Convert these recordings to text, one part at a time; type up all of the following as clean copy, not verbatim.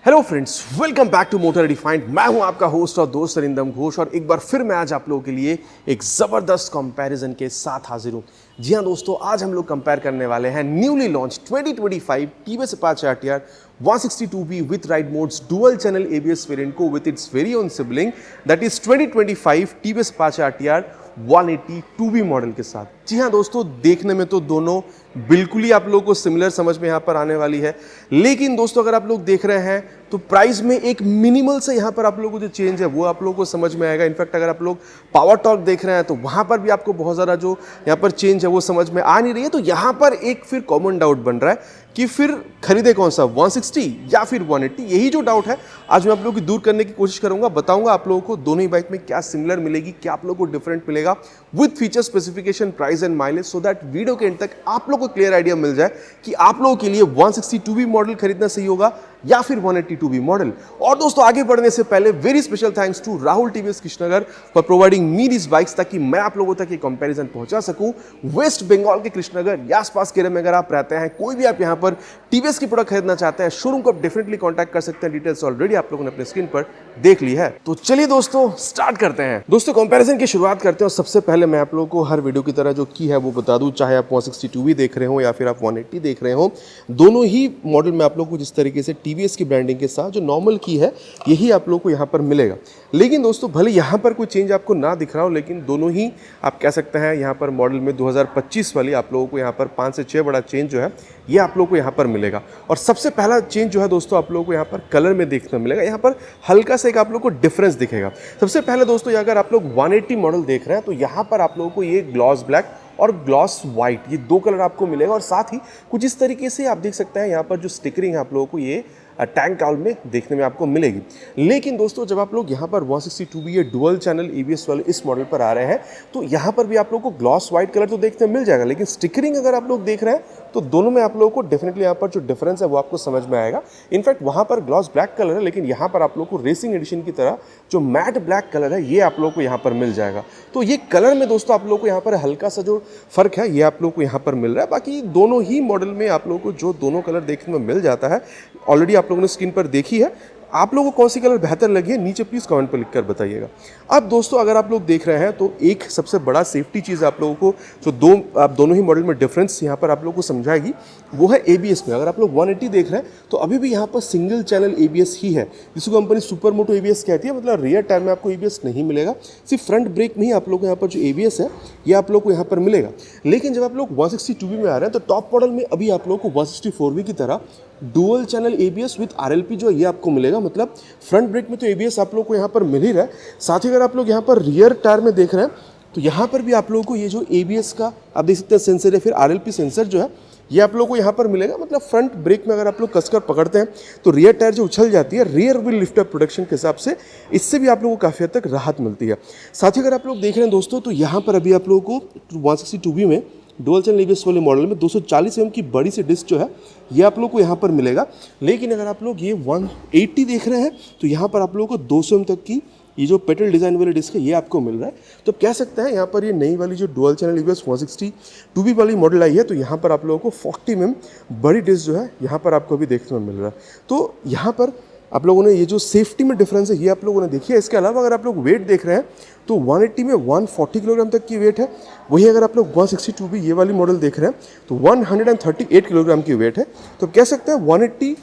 Hello friends, welcome back to motor refined. मैं हूं आपका होस्ट और दोस्त अरिंदम घोष और एक बार फिर मैं आज आप लोगों के लिए एक ज़बरदस्त कंपैरिजन के साथ हाजिर हूं। जी हां दोस्तों, आज हम लोग कंपेयर करने वाले हैं newly launch 2025 TVS Apache RTR 162B with ride modes dual channel ABS variant को with its very own sibling that is 2025 TVS Apache RTR 180 2B model के साथ। जी हाँ दोस्तों, देखने में तो दोनों बिल्कुल ही आप लोगों को सिमिलर समझ में यहाँ पर आने वाली है, लेकिन दोस्तों अगर आप लोग देख रहे हैं तो प्राइस में एक मिनिमल से यहाँ पर आप लोगों को जो चेंज है वो आप लोगों को समझ में आएगा। इनफैक्ट अगर आप लोग पावर टॉर्क देख रहे हैं तो वहाँ पर भी आपको बहुत ज़्यादा जो यहाँ पर चेंज है वो समझ में आ नहीं रही है। तो यहाँ पर एक फिर कॉमन डाउट बन रहा है कि फिर खरीदे कौन सा 160 या फिर 180। यही जो डाउट है आज मैं आप लोगों की दूर करने की कोशिश करूंगा। बताऊंगा आप लोगों को दोनों ही बाइक में क्या सिमिलर मिलेगी, क्या आप लोगों को डिफरेंट मिलेगा with feature specification, price and mileage, so that video के एंड तक आप लोगों को क्लियर आइडिया मिल जाए कि आप लोगों के लिए 162B मॉडल खरीदना सही होगा या फिर 182B मॉडल। और दोस्तों आगे बढ़ने से पहले very special thanks to Rahul TVS Krishnanagar for providing me this bikes, ताकि मैं आप लोगों तक ये कंपैरिजन पहुंचा सकूं। वेस्ट बंगाल के कृष्णनगर या आसपास के एरिया में अगर आप रहते हैं, कोई भी आप यहां पर टीवीएस की प्रोडक्ट खरीदना चाहते हैं, शोरूम को आप डेफिनेटली कांटेक्ट कर सकते हैं। डिटेल्स ऑलरेडी आप लोगों ने अपने स्क्रीन पर देख ली है। तो चलिए दोस्तों स्टार्ट करते हैं। दोस्तों कंपैरिजन की शुरुआत करते हैं। सबसे पहले मैं आप लोगों को हर वीडियो की तरह जो की है वो बता दूं, चाहे आप 162B देख रहे हो या फिर आप 180 देख रहे हो, दोनों ही मॉडल में आप लोगों को जिस तरीके से टीवीएस की ब्रांडिंग के साथ जो नॉर्मल की है यही आप लोगों को यहाँ पर मिलेगा। लेकिन दोस्तों भले यहाँ पर कोई चेंज आपको ना दिख रहा हो, लेकिन दोनों ही आप कह सकते हैं यहाँ पर मॉडल में 2025 वाली आप लोगों को यहाँ पर 5 से 6 बड़ा चेंज जो है ये आप लोगों को यहाँ पर मिलेगा। और सबसे पहला चेंज जो है दोस्तों आप लोगों को यहाँ पर कलर में देखने मिलेगा। यहाँ पर हल्का सा एक आप लोगों को डिफरेंस दिखेगा। सबसे पहले दोस्तों अगर आप लोग 180 मॉडल देख रहे हैं तो यहाँ पर आप लोगों को ये ग्लॉस ब्लैक और ग्लॉस वाइट, ये दो कलर आपको मिलेगा। और साथ ही कुछ इस तरीके से आप देख सकते हैं यहाँ पर जो स्टिकरिंग है आप लोगों को ये टैंक काउल में देखने में आपको मिलेगी। लेकिन दोस्तों जब आप लोग यहाँ पर 162B ये डुअल चैनल एबीएस वाले इस मॉडल पर आ रहे हैं तो यहाँ पर भी आप लोगों को ग्लॉस वाइट कलर तो देखने मिल जाएगा, लेकिन स्टिकरिंग अगर आप लोग देख रहे हैं तो दोनों में आप लोगों को डेफिनेटली यहाँ पर जो डिफरेंस है वो आपको समझ में आएगा। इनफैक्ट वहाँ पर ग्लॉस ब्लैक कलर है, लेकिन यहाँ पर आप लोग को रेसिंग एडिशन की तरह जो मैट ब्लैक कलर है ये आप लोगों को यहाँ पर मिल जाएगा। तो ये कलर में दोस्तों आप लोगों को यहाँ पर हल्का सा जो फर्क है ये आप लोगों को यहाँ पर मिल रहा है। बाकी दोनों ही मॉडल में आप लोगों को जो दोनों कलर देखने में मिल जाता है ऑलरेडी आप लोगों ने स्क्रीन पर देखी है। आप लोगों को कौन सी कलर बेहतर लगी है नीचे प्लीज़ कमेंट पर लिखकर बताइएगा। अब दोस्तों अगर आप लोग देख रहे हैं तो एक सबसे बड़ा सेफ्टी चीज़ आप लोगों को जो आप दोनों ही मॉडल में डिफरेंस यहाँ पर आप लोगों को समझाएगी वो है एबीएस में। अगर आप लोग 180 देख रहे हैं तो अभी भी यहाँ पर सिंगल चैनल एबीएस ही है, जिसको कंपनी सुपर मोटो एबीएस कहती है। मतलब रियर टायर में आपको एबीएस नहीं मिलेगा, सिर्फ फ्रंट ब्रेक में ही आप लोग को यहाँ पर जो एबीएस है ये आप लोग को यहाँ पर मिलेगा। लेकिन जब आप लोग 162B में आ रहे हैं तो टॉप मॉडल में अभी आप लोग को 164B की तरह dual channel ABS with RLP जो ये आपको मिलेगा। मतलब फ्रंट ब्रेक में तो एबीएस आप लोग को यहाँ पर मिल ही रहा है, साथ ही अगर आप लोग यहाँ पर रियर टायर में देख रहे हैं तो यहाँ पर भी आप लोगों को ये जो एबीएस का आप देख सकते हैं सेंसर है, फिर आरएलपी सेंसर जो है ये आप लोगों को यहाँ पर मिलेगा। मतलब फ्रंट ब्रेक में अगर आप लोग कसकर पकड़ते हैं तो रियर टायर जो उछल जाती है रियर व्हील लिफ्टर प्रोडक्शन के हिसाब से, इससे भी आप लोगों को काफ़ी हद तक राहत मिलती है। साथ ही अगर आप लोग देख रहे हैं दोस्तों तो यहाँ पर अभी आप लोगों को 162B में डुअल चैनल एबीएस वाले मॉडल में 240 mm की बड़ी सी डिस्क जो है ये आप लोग को यहाँ पर मिलेगा। लेकिन अगर आप लोग ये 180 देख रहे हैं तो यहाँ पर आप लोगों को 200 mm तक की ये जो पेटल डिज़ाइन वाली डिस्क है ये आपको मिल रहा है। तो कह सकते हैं यहाँ पर ये नई वाली जो डुअल चैनल एबीएस 162B वाली मॉडल आई है तो यहाँ पर आप लोगों को 40 mm बड़ी डिस्क जो है यहाँ पर आपको भी देखने में मिल रहा है। तो यहाँ पर आप लोगों ने ये जो सेफ्टी में डिफरेंस है ये आप लोगों ने देखी है। इसके अलावा अगर आप लोग वेट देख रहे हैं तो 180 में 140 किलोग्राम तक की वेट है, वही अगर आप लोग 162B ये वाली मॉडल देख रहे हैं तो 138 किलोग्राम की वेट है। तो कह सकते हैं 180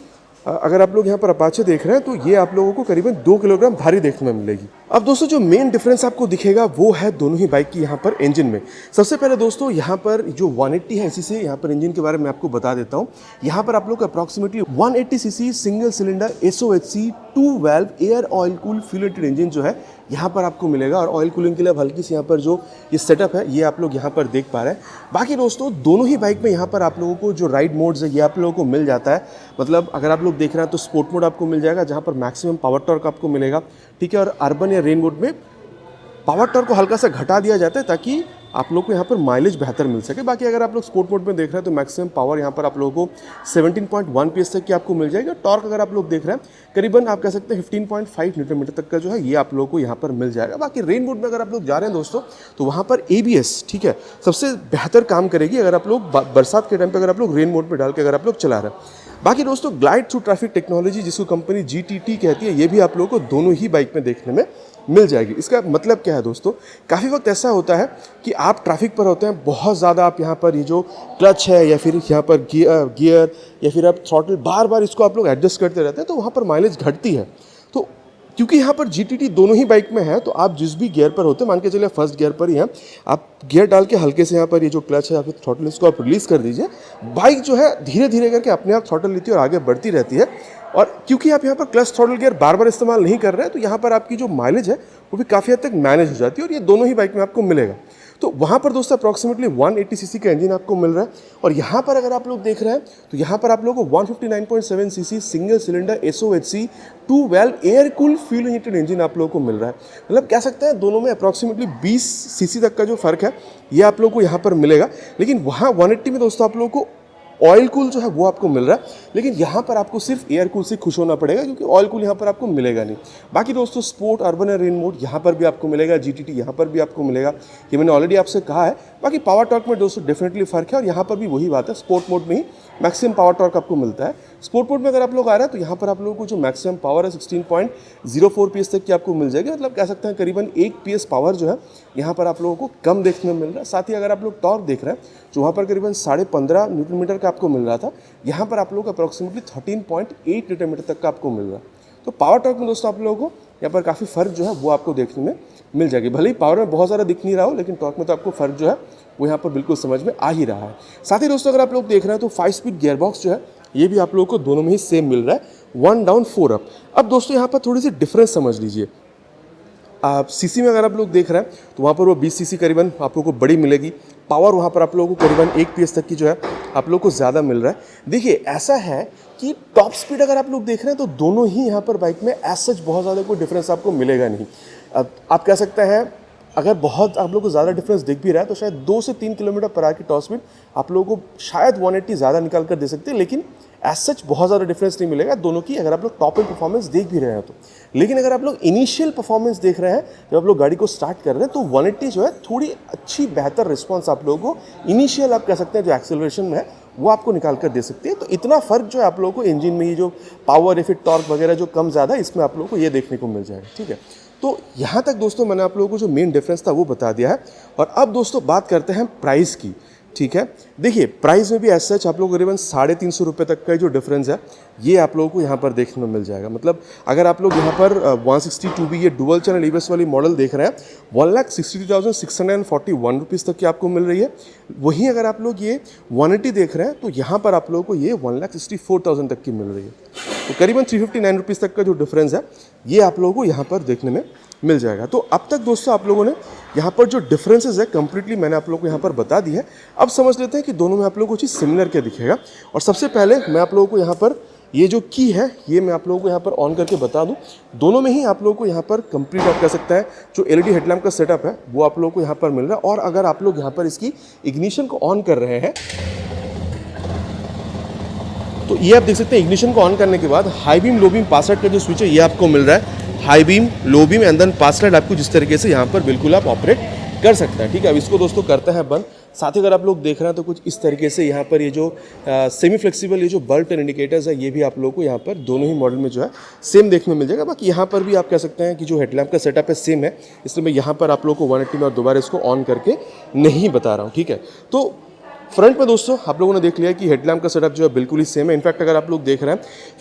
अगर आप लोग यहाँ पर अपाचे देख रहे हैं तो ये आप लोगों को करीबन 2 किलोग्राम भारी देखने में मिलेगी। अब दोस्तों जो मेन डिफरेंस आपको दिखेगा वो है दोनों ही बाइक की यहाँ पर इंजन में। सबसे पहले दोस्तों यहाँ पर जो 180 है इसी से यहाँ पर इंजन के बारे में आपको बता देता हूँ। यहाँ पर आप लोग approximately 180cc single cylinder SOHC 2 valve air oil cool fuel rated engine जो है यहाँ पर आपको मिलेगा। और ऑयल कूलिंग के लिए हल्की सी यहाँ पर जो ये सेटअप है ये आप लोग यहाँ पर देख पा रहे हैं। बाकी दोस्तों दोनों ही बाइक में यहाँ पर आप लोगों को जो राइड मोड्स है ये आप लोगों को मिल जाता है। मतलब अगर आप लोग देख रहे हैं तो स्पोर्ट मोड आपको मिल जाएगा जहाँ पर मैक्सिमम पावर टॉर्क आपको मिलेगा, ठीक है। और अर्बन या रेन मोड में पावर टॉर्क को हल्का सा घटा दिया जाता है ताकि आप लोग को यहाँ पर माइलेज बेहतर मिल सके। बाकी अगर आप लोग स्पोर्ट मोड में देख रहे हैं तो मैक्सिमम पावर यहाँ पर आप लोगों को 17.1 PS तक की आपको मिल जाएगी। टॉर्क अगर आप लोग देख रहे हैं करीबन आप कह सकते हैं 15.5 न्यूटन मीटर तक का जो है ये आप लोगों को यहाँ पर मिल जाएगा। बाकी रेन मोड में अगर आप लोग जा रहे हैं दोस्तों तो वहाँ पर ABS, ठीक है, सबसे बेहतर काम करेगी अगर आप लोग बरसात के टाइम पर अगर आप लोग रेन मोड में डाल के अगर आप लोग चला रहे हैं। बाकी दोस्तों ग्लाइड थ्रू ट्रैफिक टेक्नोलॉजी जिसको कंपनी GTT कहती है, ये भी आप लोगों को दोनों ही बाइक में देखने में मिल जाएगी। इसका मतलब क्या है दोस्तों, काफ़ी वक्त ऐसा होता है कि आप ट्रैफिक पर होते हैं, बहुत ज़्यादा आप यहाँ पर ये जो क्लच है या फिर यहाँ पर गियर या फिर आप थ्रॉटल बार बार इसको आप लोग एडजस्ट करते रहते हैं, तो वहाँ पर माइलेज घटती है। तो क्योंकि यहाँ पर GTT दोनों ही बाइक में है, तो आप जिस भी गियर पर होते हैं, मान के चलिए फर्स्ट गियर पर ही हैं, आप गियर डाल के हल्के से यहाँ पर ये जो क्लच है या फिर थ्रॉटल इसको आप रिलीज़ कर दीजिए, बाइक जो है धीरे धीरे करके अपने आप थ्रॉटल लेती है और आगे बढ़ती रहती है। और क्योंकि आप यहाँ पर क्लच थ्रॉटल गियर बार बार इस्तेमाल नहीं कर रहे हैं, तो यहाँ पर आपकी जो माइलेज है वो भी काफ़ी हद तक मैनेज हो जाती है, और ये दोनों ही बाइक में आपको मिलेगा। तो वहाँ पर दोस्तों अप्रॉक्सीमेटली 180 सीसी का इंजन आपको मिल रहा है, और यहाँ पर अगर आप लोग देख रहे हैं तो यहाँ पर आप लोगों को 159.7 CC single cylinder SOHC 2 valve air cool fuel injected engine आप लोगों को मिल रहा है। मतलब कह सकते हैं दोनों में अप्रॉक्सीमेटली 20 सीसी तक का जो फ़र्क है ये आप लोगों को यहाँ पर मिलेगा। लेकिन वहाँ 180 में दोस्तों आप लोगों को ऑयल कूल जो है वो आपको मिल रहा है, लेकिन यहाँ पर आपको सिर्फ एयर कूल से खुश होना पड़ेगा, क्योंकि ऑयल कूल यहाँ पर आपको मिलेगा नहीं। बाकी दोस्तों स्पोर्ट, अर्बन और रेन मोड यहाँ पर भी आपको मिलेगा, GTT यहाँ पर भी आपको मिलेगा, ये मैंने ऑलरेडी आपसे कहा है। बाकी पावर टॉर्क में दोस्तों डेफिनेटली फ़र्क है, और यहाँ पर भी वही बात है, स्पोर्ट मोड में ही मैक्सिमम पावर टॉर्क आपको मिलता है। स्पोर्ट मोड में अगर आप लोग आ रहे हैं तो यहाँ पर आप लोगों को जो मैक्सिमम पावर है 16.04 PS तक की आपको मिल जाएगी। मतलब कह सकते हैं करीबन 1 PS पावर जो है यहाँ पर आप लोगों को कम देखने में मिल रहा है। साथ ही अगर आप लोग टॉर्क देख रहे हैं जो वहाँ पर करीबन 15.5 न्यूटन मीटर का आपको मिल रहा था, यहाँ पर आप लोगों को अप्रॉक्सीमेटली 13.8 न्यूटन मीटर तक का आपको मिल रहा है। तो पावर टॉर्क में दोस्तों आप लोगों को यहाँ पर काफ़ी फ़र्क जो है वो आपको देखने में मिल जाएगी। भले ही पावर में बहुत ज़्यादा दिख नहीं रहा हो, लेकिन टॉर्क में तो आपको फ़र्क जो है वो यहाँ पर बिल्कुल समझ में आ ही रहा है। साथ ही दोस्तों अगर आप लोग देख रहे हैं तो 5 स्पीड गियरबॉक्स जो है ये भी आप लोगों को दोनों में ही सेम मिल रहा है, 1 डाउन 4 अप। अब दोस्तों यहाँ पर थोड़ी सी डिफरेंस समझ लीजिए। आप सीसी में अगर आप लोग देख रहे हैं तो वहाँ पर वो 20 सीसी करीबन आप लोगों को बड़ी मिलेगी। पावर वहाँ पर आप लोगों को करीबन 1 PS तक की जो है आप लोगों को ज़्यादा मिल रहा है। देखिए ऐसा है कि टॉप स्पीड अगर आप लोग देख रहे हैं तो दोनों ही यहाँ पर बाइक में एज सच बहुत ज़्यादा कोई डिफरेंस आपको मिलेगा नहीं। अब आप कह सकते हैं अगर बहुत आप लोगों को ज़्यादा डिफरेंस दिख भी रहा है तो शायद 2 से 3 किलोमीटर पर आवर की टॉप स्पीड आप लोगों को शायद 180 ज़्यादा निकाल कर दे सकते हैं, लेकिन एज सच बहुत ज़्यादा डिफरेंस नहीं मिलेगा दोनों की, अगर आप लोग टॉप एंड परफॉर्मेंस देख भी रहे हैं तो। लेकिन अगर आप लोग इनिशियल परफॉर्मेंस देख रहे हैं, जब आप लोग गाड़ी को स्टार्ट कर रहे हैं, तो 180 जो है थोड़ी अच्छी बेहतर रिस्पॉन्स आप लोगों को इनिशियल आप कह सकते हैं जो एक्सेलरेशन में है वो आपको निकाल कर दे सकती है। तो इतना फ़र्क जो है आप लोगों को इंजन में ये जो पावर या फिर टॉर्क वगैरह जो कम ज़्यादा इसमें आप लोगों को ये देखने को मिल जाएगा। ठीक है, तो यहाँ तक दोस्तों मैंने आप लोगों को जो मेन डिफरेंस था वो बता दिया है। और अब दोस्तों बात करते हैं प्राइस की। ठीक है, देखिए प्राइस में भी एज सच आप लोग करीबन 350 रुपये तक का जो डिफरेंस है ये आप लोगों को यहाँ पर देखने में मिल जाएगा। मतलब अगर आप लोग यहाँ पर 162B ये डुअल चैनल EBS वाली मॉडल देख रहे हैं 1,62,641 रुपीज़ तक की आपको मिल रही है। वहीं अगर आप लोग ये 180 देख रहे हैं तो यहाँ पर आप लोगों को ये 1,64,000 तक की मिल रही है। तो करीबन 359 रुपीज़ तक का जो डिफरेंस है ये आप लोगों को यहाँ पर देखने में मिल जाएगा। तो अब तक दोस्तों आप लोगों ने यहाँ पर जो डिफरेंसेस है कंप्लीटली मैंने आप लोगों को यहाँ पर बता दी है। अब समझ लेते हैं कि दोनों में आप लोगों को चीज़ सिमिलर क्या दिखेगा। और सबसे पहले मैं आप लोगों को यहाँ पर ये जो की है ये मैं आप लोगों को यहाँ पर ऑन करके बता दूँ। दोनों में ही आप लोगों को यहाँ पर कंप्लीट आप कह सकते हैं जो LED हेडलैम्प का सेटअप है वो आप लोगों को यहाँ पर मिल रहा है। और अगर आप लोग यहाँ पर इसकी इग्निशन को ऑन कर रहे हैं तो ये आप देख सकते हैं इग्निशन को ऑन करने के बाद high beam low beam pass light का जो स्विच है ये आपको मिल रहा है। High beam low beam and then pass light आपको जिस तरीके से यहाँ पर बिल्कुल आप ऑपरेट कर सकते हैं। ठीक है, अब इसको दोस्तों करते हैं बंद। साथ ही अगर आप लोग देख रहे हैं तो कुछ इस तरीके से यहाँ पर ये जो सेमी फ्लेक्सिबल ये जो बल्ब टर्न इंडिकेटर्स है ये भी आप लोगों को यहाँ पर दोनों ही मॉडल में जो है सेम देखने में मिल जाएगा। बाकी यहाँ पर भी आप कह सकते हैं कि जो हेडलैम्प का सेटअप है सेम है, इसलिए मैं यहाँ पर आप लोगों को 180 में और दोबारा इसको ऑन करके नहीं बता रहा हूँ। ठीक है, तो फ्रंट में दोस्तों आप लोगों ने देख लिया कि हेडलैम्प का सेटअप जो है बिल्कुल ही सेम है। इनफैक्ट अगर आप लोग देख रहे हैं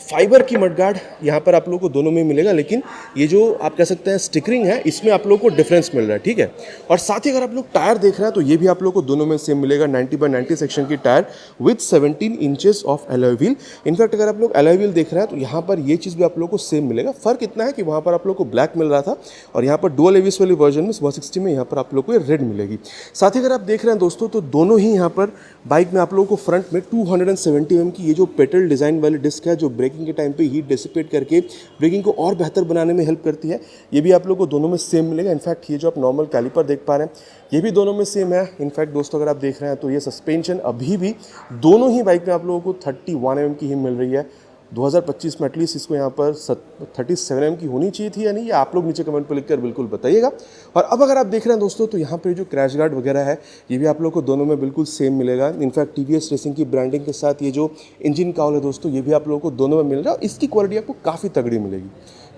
फाइबर की मडगार्ड यहाँ पर आप लोगों को दोनों में मिलेगा, लेकिन ये जो आप कह सकते हैं स्टिकरिंग है इसमें आप लोगों को डिफरेंस मिल रहा है। ठीक है, और साथ ही अगर आप लोग टायर देख रहे हैं तो ये भी आप लोगों को दोनों में सेम मिलेगा। 90/90 सेक्शन की tyre with 17 inches of alloy wheel. In fact अगर आप लोग एलॉय व्हील देख रहे हैं तो यहाँ पर ये चीज़ भी आप लोगों को सेम मिलेगा। फ़र्क इतना है कि वहाँ पर आप लोग को ब्लैक मिल रहा था और यहाँ पर डुअल एबीएस वाली वर्जन में 160 में यहाँ पर आप लोग को ये रेड मिलेगी। साथ ही अगर आप देख रहे हैं दोस्तों तो दोनों ही यहाँ पर बाइक में आप लोगों को फ्रंट में 270 mm की ये जो पेटल डिज़ाइन वाली डिस्क है जो ब्रेकिंग के टाइम पे हीट डिसिपेट करके ब्रेकिंग को और बेहतर बनाने में हेल्प करती है, ये भी आप लोगों को दोनों में सेम मिलेगा। इनफैक्ट ये जो आप नॉर्मल कैलिपर देख पा रहे हैं ये भी दोनों में सेम है। इनफैक्ट दोस्तों अगर आप देख रहे हैं तो ये सस्पेंशन अभी भी दोनों ही बाइक में आप लोगों को 31 mm की ही मिल रही है। 2025 में एटलीस्ट इसको यहाँ पर 37 mm की होनी चाहिए थी या नहीं, ये आप लोग नीचे कमेंट पर लिखकर बिल्कुल बताइएगा। और अब अगर आप देख रहे हैं दोस्तों तो यहाँ पर जो क्रैश गार्ड वगैरह है ये भी आप लोग को दोनों में बिल्कुल सेम मिलेगा। इनफैक्ट टीवीएस रेसिंग की ब्रांडिंग के साथ ये जो इंजन काउल है दोस्तों ये भी आप लोगों को दोनों में मिल रहा है और इसकी क्वालिटी आपको काफ़ी तगड़ी मिलेगी,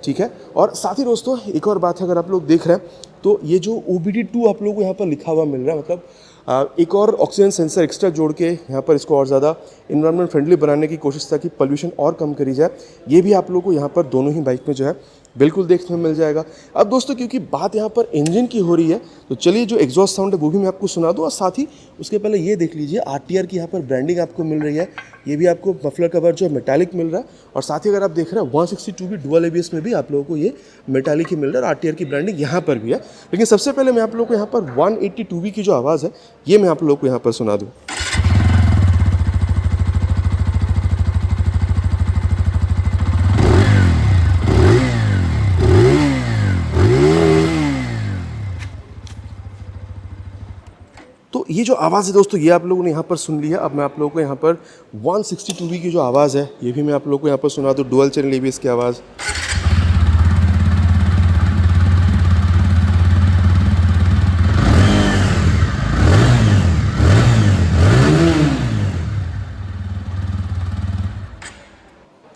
ठीक है। और साथ ही दोस्तों एक और बात है, अगर आप लोग देख रहे हैं तो ये जो OBD2 आप लोगों को यहाँ पर लिखा हुआ मिल रहा है, मतलब एक और ऑक्सीजन सेंसर एक्स्ट्रा जोड़ के यहाँ पर इसको और ज़्यादा इन्वायरमेंट फ्रेंडली बनाने की कोशिश ताकि पोल्यूशन और कम करी जाए, ये भी आप लोगों को यहाँ पर दोनों ही बाइक में जो है बिल्कुल देखने में मिल जाएगा। अब दोस्तों क्योंकि बात यहाँ पर इंजन की हो रही है तो चलिए जो एग्जॉस्ट साउंड है वो भी मैं आपको सुना दूँ, और साथ ही उसके पहले ये देख लीजिए RTR की यहाँ पर ब्रांडिंग आपको मिल रही है, ये भी आपको मफलर कवर जो है मेटालिक मिल रहा है। और साथ ही अगर आप देख रहे हैं 162 भी डुअल ABS में भी आप लोगों को ये मेटालिक ही मिल रहा है, RTR की ब्रांडिंग यहाँ पर भी है। लेकिन सबसे पहले मैं आप लोगों को यहाँ पर 182 की जो आवाज़ है ये मैं आप लोगों को यहाँ पर सुना दूँ। तो ये जो आवाज़ है दोस्तों ये आप लोगों ने यहाँ पर सुन लिया। अब मैं आप लोगों को यहाँ पर 162 की जो आवाज़ है ये भी मैं आप लोगों को यहाँ पर सुना दूँ, डुअल चैनल ABS की आवाज़।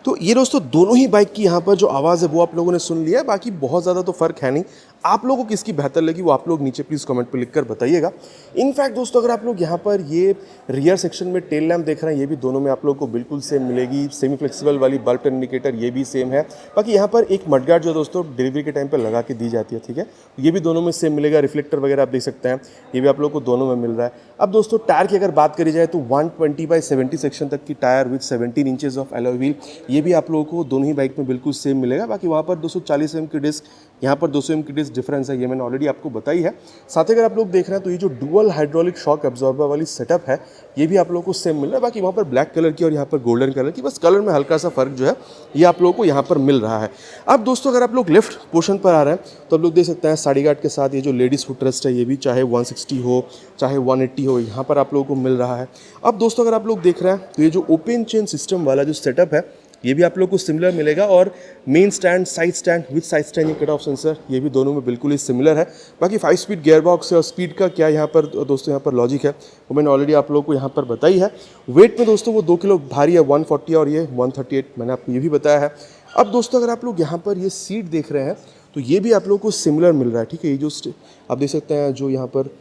तो ये दोस्तों दोनों ही बाइक की यहाँ पर जो आवाज़ है वो आप लोगों ने सुन लिया है, बाकी बहुत ज़्यादा तो फ़र्क है नहीं। आप लोगों को किसकी बेहतर लगी वो आप लोग नीचे प्लीज़ कमेंट पे लिखकर बताइएगा। इनफैक्ट दोस्तों अगर आप लोग यहाँ पर ये रियर सेक्शन में टेल लैम्प देख रहे हैं ये भी दोनों में आप लोग को बिल्कुल सेम मिलेगी। सेमी फ्लेक्सिबल वाली बल्ब टर्न इंडिकेटर ये भी सेम है। बाकी यहाँ पर एक मडगार्ड जो दोस्तों डिलीवरी के टाइम पर लगा के दी जाती है, ठीक है, ये भी दोनों में सेम मिलेगा। रिफ्लेक्टर वगैरह आप देख सकते हैं ये भी आप लोग को दोनों में मिल रहा है। अब दोस्तों टायर की अगर बात करी जाए तो 120/70 सेक्शन तक की tyre with 17 inches of alloy wheel ये भी आप लोगों को दोनों ही बाइक में बिल्कुल सेम मिलेगा। बाकी वहाँ पर 240 mm की डिस्क, यहाँ पर 200 mm की डिस्क डिफरेंस है, ये मैंने ऑलरेडी आपको बताई है। साथ ही अगर आप लोग देख रहे हैं तो ये जो डुअल हाइड्रोलिक शॉक एब्जॉर्बर वाली सेटअप है ये भी आप लोगों को सेम मिल रहा है। बाकी वहाँ पर ब्लैक कलर की और यहाँ पर गोल्डन कलर की, बस कलर में हल्का सा फर्क जो है ये आप लोगों को यहाँ पर मिल रहा है। अब दोस्तों अगर आप लोग लेफ्ट पोर्शन पर आ रहे हैं तो आप लोग देख सकते हैं साड़ी गार्ड के साथ ये जो लेडीज़ फुटरेस्ट है ये भी चाहे 160 हो चाहे 180 हो यहाँ पर आप लोगों को मिल रहा है। अब दोस्तों अगर आप लोग देख रहे हैं तो ये जो ओपन चेन सिस्टम वाला जो सेटअप है ये भी आप लोग को सिमिलर मिलेगा। और main stand, side stand with side standing cut off sensor ये भी दोनों में बिल्कुल ही सिमिलर है। बाकी 5 स्पीड गियर बॉक्स है और स्पीड का क्या यहाँ पर दोस्तों यहाँ पर लॉजिक है वो मैंने ऑलरेडी आप लोगों को यहाँ पर बताई है। वेट में दोस्तों वो 2 किलो भारी है 140 और ये 138 मैंने आपको ये भी बताया है। अब दोस्तों अगर आप लोग यहाँ पर ये सीट देख रहे हैं तो ये भी आप लोगों को सिमिलर मिल रहा है, ठीक है। ये जो आप देख सकते हैं जो यहाँ पर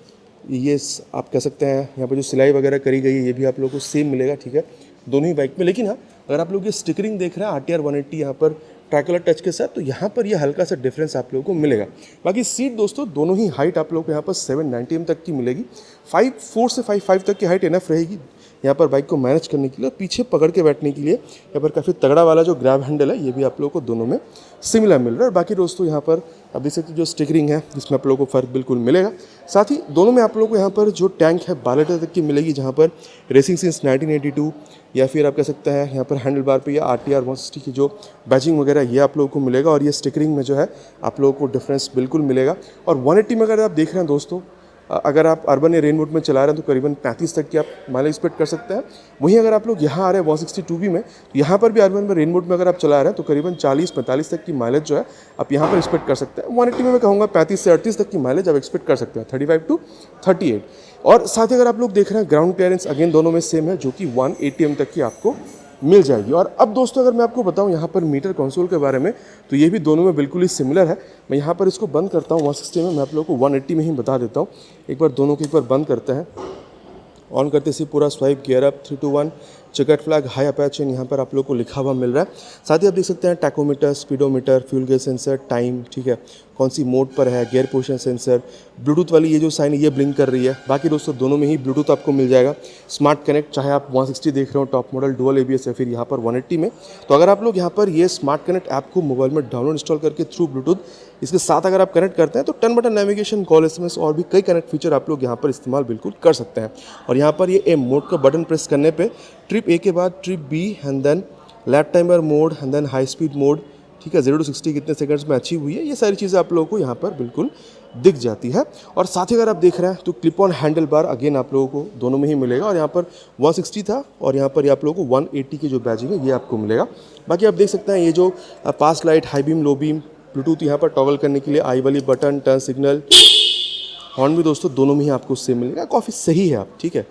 ये आप कह सकते हैं यहाँ पर जो सिलाई वगैरह करी गई है ये भी आप लोगों को सेम मिलेगा, ठीक है, दोनों ही बाइक में। लेकिन हाँ अगर आप लोग ये स्टिकरिंग देख रहे हैं RTR 180 यहाँ पर ट्राइकलर टच के साथ तो यहाँ पर ये हल्का सा डिफरेंस आप लोगों को मिलेगा। बाकी सीट दोस्तों दोनों ही हाइट आप लोगों को यहाँ पर 790 mm तक की मिलेगी। 5'4" से 5'5" तक की हाइट इनफ रहेगी यहाँ पर बाइक को मैनेज करने के लिए। पीछे पकड़ के बैठने के लिए यहाँ पर काफ़ी तगड़ा वाला जो ग्रैब हैंडल है ये भी आप लोगों को दोनों में सिमिलर मिल रहा है। और बाकी दोस्तों यहाँ पर अब देख सकते जो स्टिकरिंग है जिसमें आप लोगों को फ़र्क बिल्कुल मिलेगा। साथ ही दोनों में आप लोगों को यहाँ पर जो टैंक है 12 लीटर तक की मिलेगी, जहाँ पर रेसिंग सिंस 1982 या फिर आप कह सकते हैं यहाँ पर हैंडल बार पे या RTR 160 की जो बैचिंग वगैरह ये आप लोगों को मिलेगा। और ये स्टिकरिंग में जो है आप लोगों को डिफरेंस बिल्कुल मिलेगा। और 180 में अगर आप देख रहे हैं दोस्तों, अगर आप अर्बन या रेन मोड में चला रहे हैं तो करीबन 35 तक की आप माइलेज एक्सपेक्ट कर सकते हैं। वहीं अगर आप लोग यहाँ आ रहे हैं 162B में तो यहाँ पर भी अर्बन में रेन मोड में अगर आप चला रहे हैं तो करीबन 40-45 तक की माइलेज जो है आप यहाँ पर एक्सपेक्ट कर सकते हैं। 180 में मैं कहूँगा 35 से 38 तक की माइलेज आप एक्सपेक्ट कर सकते हैं, 35 to 38। और साथ ही अगर आप लोग देख रहे हैं ग्राउंड क्लियरेंस अगेन दोनों में सेम है जो कि 180 mm तक की आपको मिल जाएगी। और अब दोस्तों अगर मैं आपको बताऊं यहाँ पर मीटर कंसोल के बारे में तो ये भी दोनों में बिल्कुल ही सिमिलर है। मैं यहाँ पर इसको बंद करता हूँ 160 में, मैं आप लोगों को 180 में ही बता देता हूँ। एक बार दोनों को एक बार बंद करते हैं, ऑन करते से पूरा swipe gear up 3 to 1 chequered flag high aperture यहाँ पर आप लोग को लिखा हुआ मिल रहा है। साथ ही आप देख सकते हैं tachometer, speedometer, fuel gauge sensor, time, ठीक है, कौन सी मोड पर है, गियर पोजीशन सेंसर, ब्लूटूथ वाली ये जो साइन ये ब्लिंक कर रही है। बाकी दोस्तों दोनों में ही ब्लूटूथ आपको मिल जाएगा। स्मार्ट कनेक्ट चाहे आप 160 देख रहे हो टॉप मॉडल डुअल ABS या फिर यहाँ पर 180 में, तो अगर आप लोग यहाँ पर ये स्मार्ट कनेक्ट ऐप को मोबाइल में डाउनलोड इंस्टॉल करके थ्रू ब्लूटूथ इसके साथ अगर आप कनेक्ट करते हैं तो turn button navigation, call, SMS और भी कई कनेक्ट फीचर आप लोग यहाँ पर इस्तेमाल बिल्कुल कर सकते हैं। और यहाँ पर ये मोड का बटन प्रेस करने पे ट्रिप A के बाद trip B and then lap timer mode and then high speed mode, ठीक है, 0 to 60 कितने सेकंड्स में अचीव हुई है, ये सारी चीज़ें आप लोगों को यहाँ पर बिल्कुल दिख जाती है। और साथ ही अगर आप देख रहे हैं तो clip on handle bar again आप लोगों को दोनों में ही मिलेगा, और यहाँ पर 160 था और यहाँ पर आप लोगों को 180 की जो बैजिंग है ये आपको मिलेगा। बाकी आप देख सकते हैं ये जो pass light, high beam, low beam, Bluetooth यहाँ पर टॉगल करने के लिए आई वाली बटन, टर्न सिग्नल, हॉर्न भी दोस्तों दोनों में ही आपको सेम मिलेगा। काफ़ी सही है आप, ठीक है,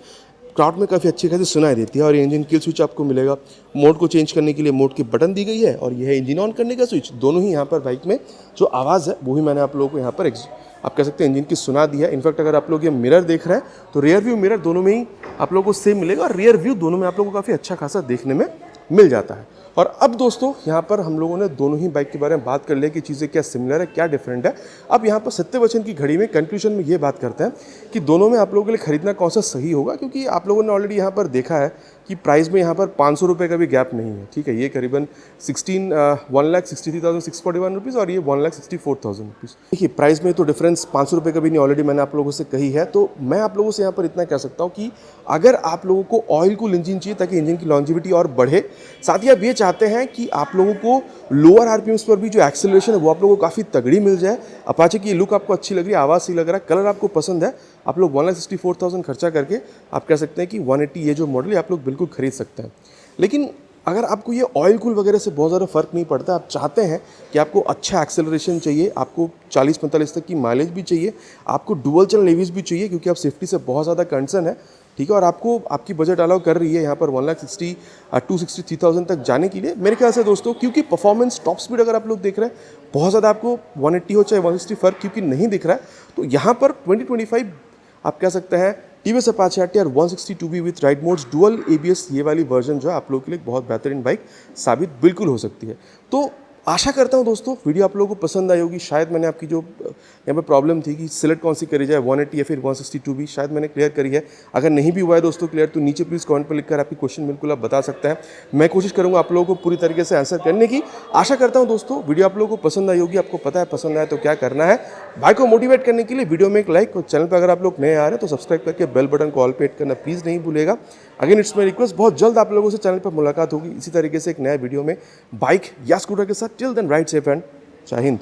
क्राउड में काफ़ी अच्छी खासी सुनाई देती है। और इंजन किल स्विच आपको मिलेगा, मोड को चेंज करने के लिए मोड की बटन दी गई है, और यह है इंजन ऑन करने का स्विच। दोनों ही यहाँ पर बाइक में जो आवाज़ है वो ही मैंने आप लोगों को यहाँ पर आप कह सकते हैं इंजन की सुना दी है। इनफैक्ट अगर आप लोग ये मिरर देख रहे हैं तो रियर व्यू मिरर दोनों में ही आप लोगों को सेम मिलेगा, और रियर व्यू दोनों में आप लोगों को काफ़ी अच्छा खासा देखने में मिल जाता है। और अब दोस्तों यहाँ पर हम लोगों ने दोनों ही बाइक के बारे में बात कर लिया कि चीज़ें क्या सिमिलर है, क्या डिफरेंट है। अब यहाँ पर सत्य वचन की घड़ी में कंक्लूजन में ये बात करते हैं कि दोनों में आप लोगों के लिए खरीदना कौन सा सही होगा, क्योंकि आप लोगों ने ऑलरेडी यहाँ पर देखा है कि प्राइस में यहाँ पर 500 रुपये का भी गैप नहीं है, ठीक है। ये करीबन 1,63,641 रुपीज़ और ये 1,64,000 रुपीज़। देखिए प्राइस में तो डिफरेंस 500 रुपये का भी नहीं, ऑलरेडी मैंने आप लोगों से कही है। तो मैं आप लोगों से यहाँ पर इतना कह सकता हूँ कि अगर आप लोगों को ऑयल कूल इंजन चाहिए ताकि इंजन की लॉन्जिविटी और बढ़े, साथ ही आप ये चाहते हैं कि आप लोगों को लोअर आरपीएम्स पर भी जो एक्सेलरेशन है वो आप लोगों को काफ़ी तगड़ी मिल जाए, अपाचे की लुक आपको अच्छी लग रही है, आवाज़ सही लग रहा है, कलर आपको पसंद है, आप लोग 1,64,000 खर्चा करके आप कह सकते हैं कि 180 ये जो मॉडल है आप लोग बिल्कुल खरीद सकते हैं। लेकिन अगर आपको ये ऑयल कूल वगैरह से बहुत ज़्यादा फ़र्क नहीं पड़ता, आप चाहते हैं कि आपको अच्छा एक्सेलरेशन चाहिए, आपको 40-45 तक की माइलेज भी चाहिए, आपको डुअल चैनल एवीज भी चाहिए क्योंकि आप सेफ्टी से बहुत ज़्यादा कंसर्न है, ठीक है, और आपको आपकी बजट अलाउ कर रही है यहाँ पर 1,63,000 तक जाने के लिए मेरे ख्याल से दोस्तों, क्योंकि परफॉर्मेंस टॉप स्पीड अगर आप लोग देख रहे हैं बहुत ज़्यादा आपको 180 हो चाहे 160 फ़र्क क्योंकि नहीं दिख रहा है, तो यहाँ पर 2025 आप कह सकते हैं TVS Apache RTR 162B with ride modes dual ABS ये वाली वर्जन जो है आप लोगों के लिए बहुत बेहतरीन बाइक साबित बिल्कुल हो सकती है। तो आशा करता हूँ दोस्तों वीडियो आप लोगों को पसंद आई होगी। शायद मैंने आपकी जो यहाँ पर प्रॉब्लम थी कि सिलेक्ट कौन सी करी जाए 180 या फिर 162B, शायद मैंने क्लियर करी है। अगर नहीं भी हुआ है दोस्तों क्लियर तो नीचे प्लीज़ कमेंट पर लिखकर आपकी क्वेश्चन बिल्कुल आप बता सकते हैं। मैं कोशिश करूँगा आप लोगों को पूरी तरीके से आंसर करने की। आशा करता हूँ दोस्तों वीडियो आप लोगों को पसंद आई होगी। आपको पता है पसंद आया तो क्या करना है, भाई को मोटिवेट करने के लिए वीडियो में एक लाइक, और चैनल पर अगर आप लोग नए आ रहे हैं तो सब्सक्राइब करके बेल बटन को ऑल पे हिट करना प्लीज़ नहीं भूलेगा। अगेन इट्स माई रिक्वेस्ट, बहुत जल्द आप लोगों से चैनल पर मुलाकात होगी इसी तरीके से एक नया वीडियो में बाइक या स्कूटर के साथ। Till then ride safe and जय हिंद।